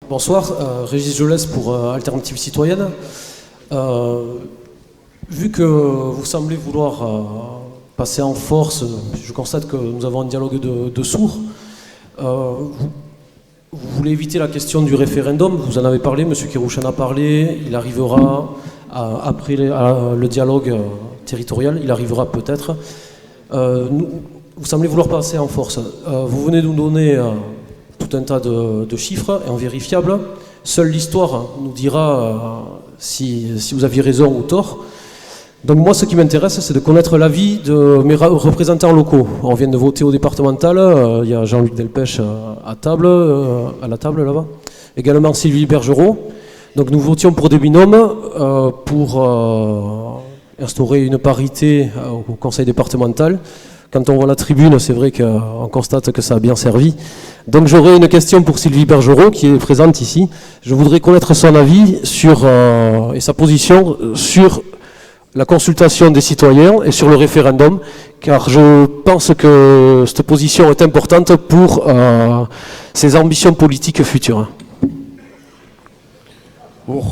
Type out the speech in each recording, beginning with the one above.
Bonsoir, Régis Jolès pour Alternative Citoyenne. Vu que vous semblez vouloir passer en force, je constate que nous avons un dialogue de sourds. Vous voulez éviter la question du référendum, vous en avez parlé, M. Kerrouche en a parlé, il arrivera après le dialogue territorial, il arrivera peut-être. Vous semblez vouloir passer en force. Vous venez de nous donner tout un tas de chiffres invérifiables. Seule l'histoire nous dira si vous aviez raison ou tort. Donc moi, ce qui m'intéresse, c'est de connaître l'avis de mes représentants locaux. On vient de voter au départemental. Il y a Jean-Luc Delpech à la table là-bas. Également Sylvie Bergerot. Donc nous votions pour des binômes pour instaurer une parité au conseil départemental. Quand on voit la tribune, c'est vrai qu'on constate que ça a bien servi. Donc j'aurais une question pour Sylvie Bergerot, qui est présente ici. Je voudrais connaître son avis et sa position sur la consultation des citoyens et sur le référendum, car je pense que cette position est importante pour ses ambitions politiques futures. Oh,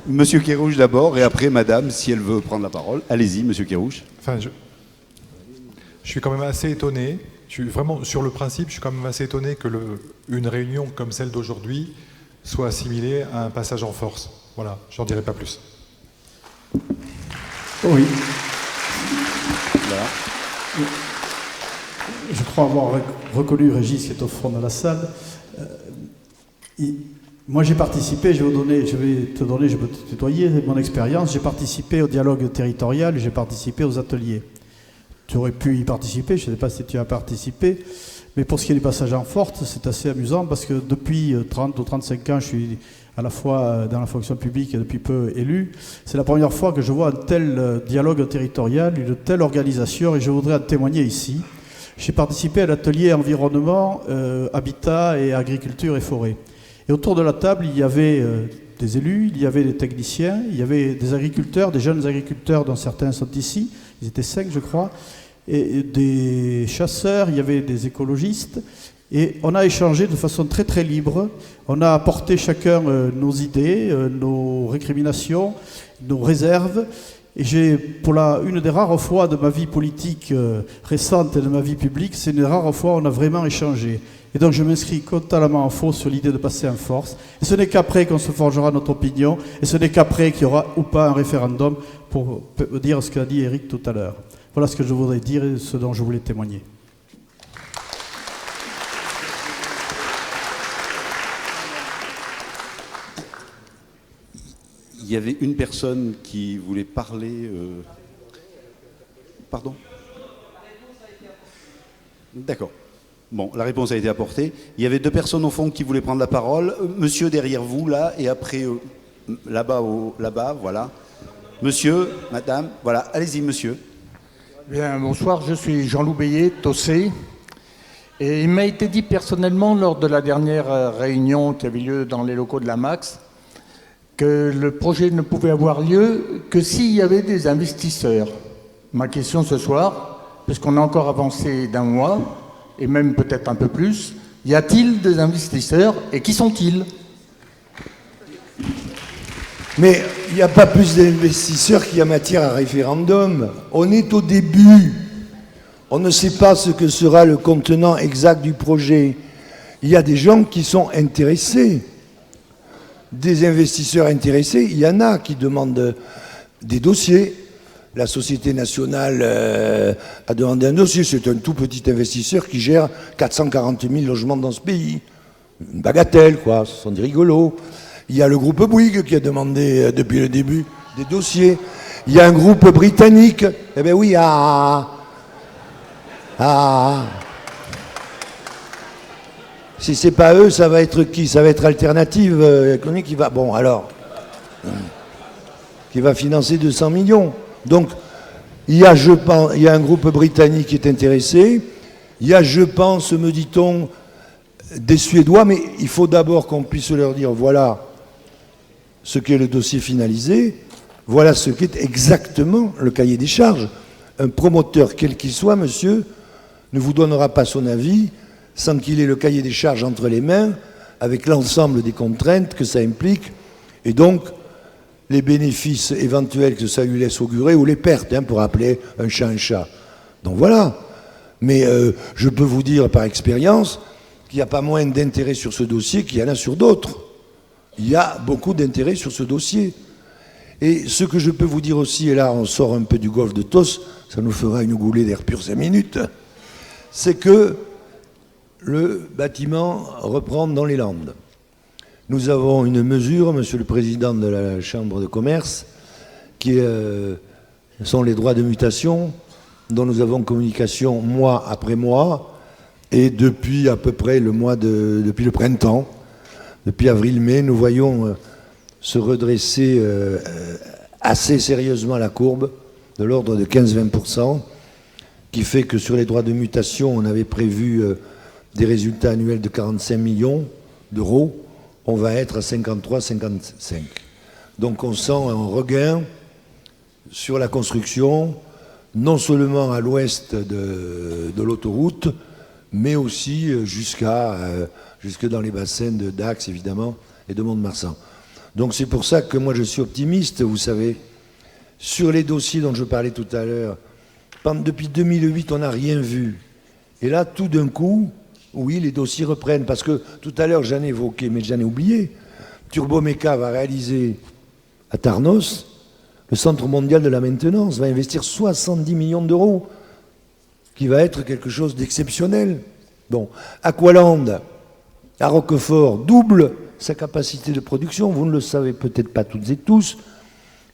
Monsieur Kerrouche d'abord, et après Madame, si elle veut prendre la parole. Allez-y, Monsieur Kerrouche. Enfin, je suis quand même assez étonné, vraiment sur le principe, je suis quand même assez étonné que une réunion comme celle d'aujourd'hui soit assimilée à un passage en force. Voilà, j'en dirai pas plus. Oui. Voilà. Je crois avoir reconnu Régis qui est au fond de la salle. Moi j'ai participé, je peux te tutoyer mon expérience, j'ai participé au dialogue territorial, j'ai participé aux ateliers. Tu aurais pu y participer, je ne sais pas si tu as participé, mais pour ce qui est du passage en force, c'est assez amusant parce que depuis 30 ou 35 ans, je suis à la fois dans la fonction publique et depuis peu élu. C'est la première fois que je vois un tel dialogue territorial, une telle organisation, et je voudrais en témoigner ici. J'ai participé à l'atelier environnement, habitat et agriculture et forêt. Et autour de la table, il y avait des élus, il y avait des techniciens, il y avait des agriculteurs, des jeunes agriculteurs dont certains sont ici, ils étaient 5 je crois, et des chasseurs, il y avait des écologistes, et on a échangé de façon très très libre, on a apporté chacun nos idées, nos récriminations, nos réserves, et pour une des rares fois de ma vie politique récente et de ma vie publique, c'est une des rares fois où on a vraiment échangé. Et donc je m'inscris totalement en faux sur l'idée de passer en force. Et ce n'est qu'après qu'on se forgera notre opinion, et ce n'est qu'après qu'il y aura ou pas un référendum pour dire ce qu'a dit Éric tout à l'heure. Voilà ce que je voudrais dire et ce dont je voulais témoigner. Il y avait une personne qui voulait parler... Pardon ? D'accord. Bon, la réponse a été apportée. Il y avait 2 personnes au fond qui voulaient prendre la parole. Monsieur derrière vous, là, et après, là-bas, voilà. Monsieur, madame, voilà. Allez-y, monsieur. Bien, bonsoir, je suis Jean-Loup Bélier, Tossé. Et il m'a été dit personnellement, lors de la dernière réunion qui avait lieu dans les locaux de la MAX, que le projet ne pouvait avoir lieu que s'il y avait des investisseurs. Ma question ce soir, puisqu'on a encore avancé d'1 mois, et même peut-être un peu plus, y a-t-il des investisseurs et qui sont-ils ? Mais il n'y a pas plus d'investisseurs qu'il y a matière à référendum. On est au début. On ne sait pas ce que sera le contenant exact du projet. Il y a des gens qui sont intéressés. Des investisseurs intéressés, il y en a qui demandent des dossiers. La Société nationale a demandé un dossier. C'est un tout petit investisseur qui gère 440 000 logements dans ce pays. Une bagatelle, quoi. Ce sont des rigolos. Il y a le groupe Bouygues qui a demandé depuis le début des dossiers. Il y a un groupe britannique. Eh bien oui, Si c'est pas eux, ça va être qui? Ça va être Alternative économique qui va... Bon, alors... Qui va financer 200 millions. Donc, il y a un groupe britannique qui est intéressé. Il y a, je pense, me dit-on, des Suédois. Mais il faut d'abord qu'on puisse leur dire, voilà ce qu'est le dossier finalisé. Voilà ce qu'est exactement le cahier des charges. Un promoteur, quel qu'il soit, monsieur, ne vous donnera pas son avis sans qu'il ait le cahier des charges entre les mains, avec l'ensemble des contraintes que ça implique, et donc les bénéfices éventuels que ça lui laisse augurer, ou les pertes, pour appeler un chat un chat. Donc voilà. Mais je peux vous dire par expérience qu'il n'y a pas moins d'intérêt sur ce dossier qu'il y en a sur d'autres. Il y a beaucoup d'intérêt sur ce dossier. Et ce que je peux vous dire aussi, et là on sort un peu du golfe de Tos, ça nous fera une goulée d'air pur 5 minutes, c'est que le bâtiment reprend dans les Landes. Nous avons une mesure, monsieur le président de la Chambre de commerce, qui sont les droits de mutation, dont nous avons communication mois après mois, et depuis à peu près depuis le printemps, depuis avril-mai, nous voyons se redresser assez sérieusement la courbe, de l'ordre de 15-20%, qui fait que sur les droits de mutation, on avait prévu des résultats annuels de 45 millions d'euros, on va être à 53-55. Donc on sent un regain sur la construction, non seulement à l'ouest de l'autoroute, mais aussi jusque dans les bassins de Dax, évidemment, et de Mont-de-Marsan. Donc c'est pour ça que moi je suis optimiste, vous savez. Sur les dossiers dont je parlais tout à l'heure, depuis 2008, on n'a rien vu. Et là, tout d'un coup, oui, les dossiers reprennent. Parce que tout à l'heure, j'en ai évoqué, mais j'en ai oublié. Turboméca va réaliser à Tarnos le Centre mondial de la maintenance, va investir 70 millions d'euros, qui va être quelque chose d'exceptionnel. Bon, Aqualand, à Roquefort, double sa capacité de production. Vous ne le savez peut-être pas toutes et tous,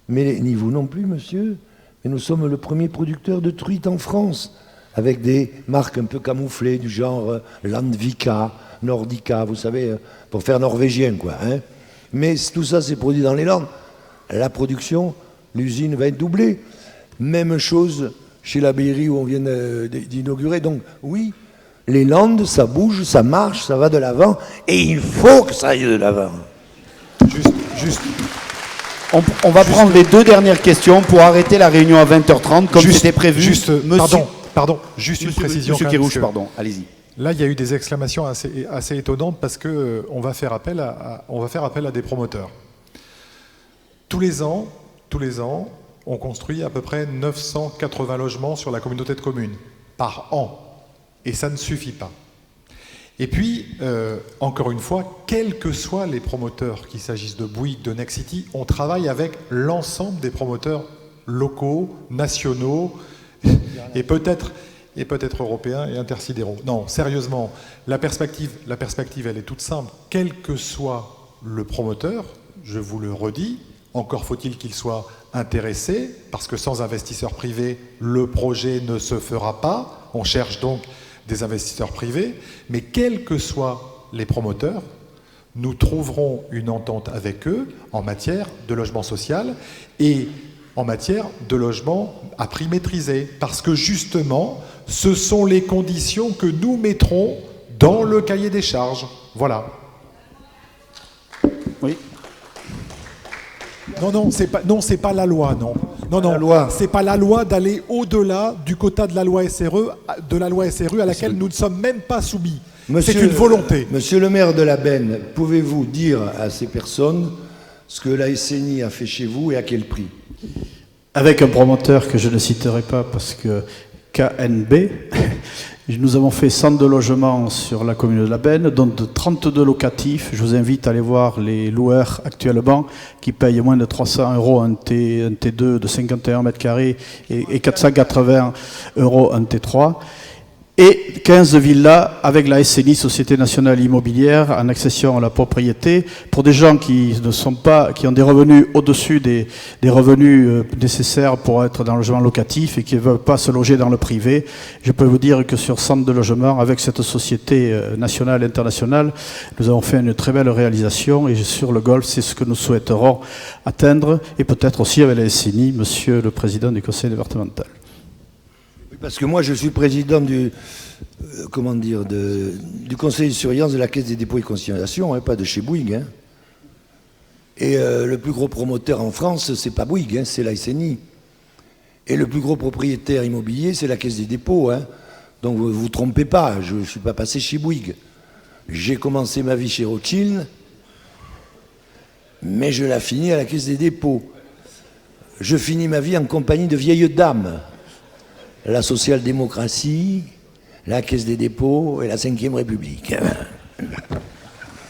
mais ni vous non plus, monsieur. Mais nous sommes le premier producteur de truites en France, avec des marques un peu camouflées, du genre Landvika, Nordica, vous savez, pour faire norvégien, quoi. Mais tout ça, c'est produit dans les Landes. La production, l'usine va être doublée. Même chose chez la Berry où on vient d'inaugurer. Donc, oui, les Landes, ça bouge, ça marche, ça va de l'avant, et il faut que ça aille de l'avant. Juste. On va prendre les 2 dernières questions pour arrêter la réunion à 20h30, comme c'était prévu. Pardon, juste une précision. Monsieur Kérouche, pardon, allez-y. Là, il y a eu des exclamations assez étonnantes parce qu'on va faire appel à des promoteurs. Tous les ans, on construit à peu près 980 logements sur la communauté de communes par an. Et ça ne suffit pas. Et puis, encore une fois, quels que soient les promoteurs, qu'il s'agisse de Bouygues, de Nexity, on travaille avec l'ensemble des promoteurs locaux, nationaux et peut-être européens et intersidéraux. Non, sérieusement, la perspective, elle est toute simple. Quel que soit le promoteur, je vous le redis, encore faut-il qu'il soit intéressé, parce que sans investisseurs privés, le projet ne se fera pas. On cherche donc des investisseurs privés, mais quels que soient les promoteurs, nous trouverons une entente avec eux en matière de logement social et en matière de logement à prix maîtrisé, parce que justement, ce sont les conditions que nous mettrons dans le cahier des charges. Voilà. Oui. Non, c'est pas la loi, non. C'est pas la loi d'aller au-delà du quota de la loi SRU, à laquelle nous ne sommes même pas soumis. C'est une volonté. Monsieur le maire de la Benne, pouvez-vous dire à ces personnes ce que la SNI a fait chez vous et à quel prix? Avec un promoteur que je ne citerai pas parce que KNB, nous avons fait 102 logements sur la commune de la Benne, dont de 32 locatifs. Je vous invite à aller voir les loueurs actuellement qui payent moins de 300 € un T2 de 51 mètres carrés et 480 € un T3. Et 15 villas avec la SNI, Société Nationale Immobilière, en accession à la propriété, pour des gens qui ont des revenus au-dessus des revenus nécessaires pour être dans le logement locatif et qui ne veulent pas se loger dans le privé. Je peux vous dire que sur 102 logements, avec cette société nationale et internationale, nous avons fait une très belle réalisation et sur le Golfe, c'est ce que nous souhaiterons atteindre et peut-être aussi avec la SNI, monsieur le président du conseil départemental. Parce que moi, je suis président du conseil de surveillance de la Caisse des dépôts et consignations, pas de chez Bouygues. Et le plus gros promoteur en France, c'est pas Bouygues, c'est la SNI. Et le plus gros propriétaire immobilier, c'est la Caisse des dépôts. Donc vous ne vous trompez pas, je ne suis pas passé chez Bouygues. J'ai commencé ma vie chez Rothschild, mais je la finis à la Caisse des dépôts. Je finis ma vie en compagnie de vieilles dames. La social-démocratie, la Caisse des dépôts et la Ve République.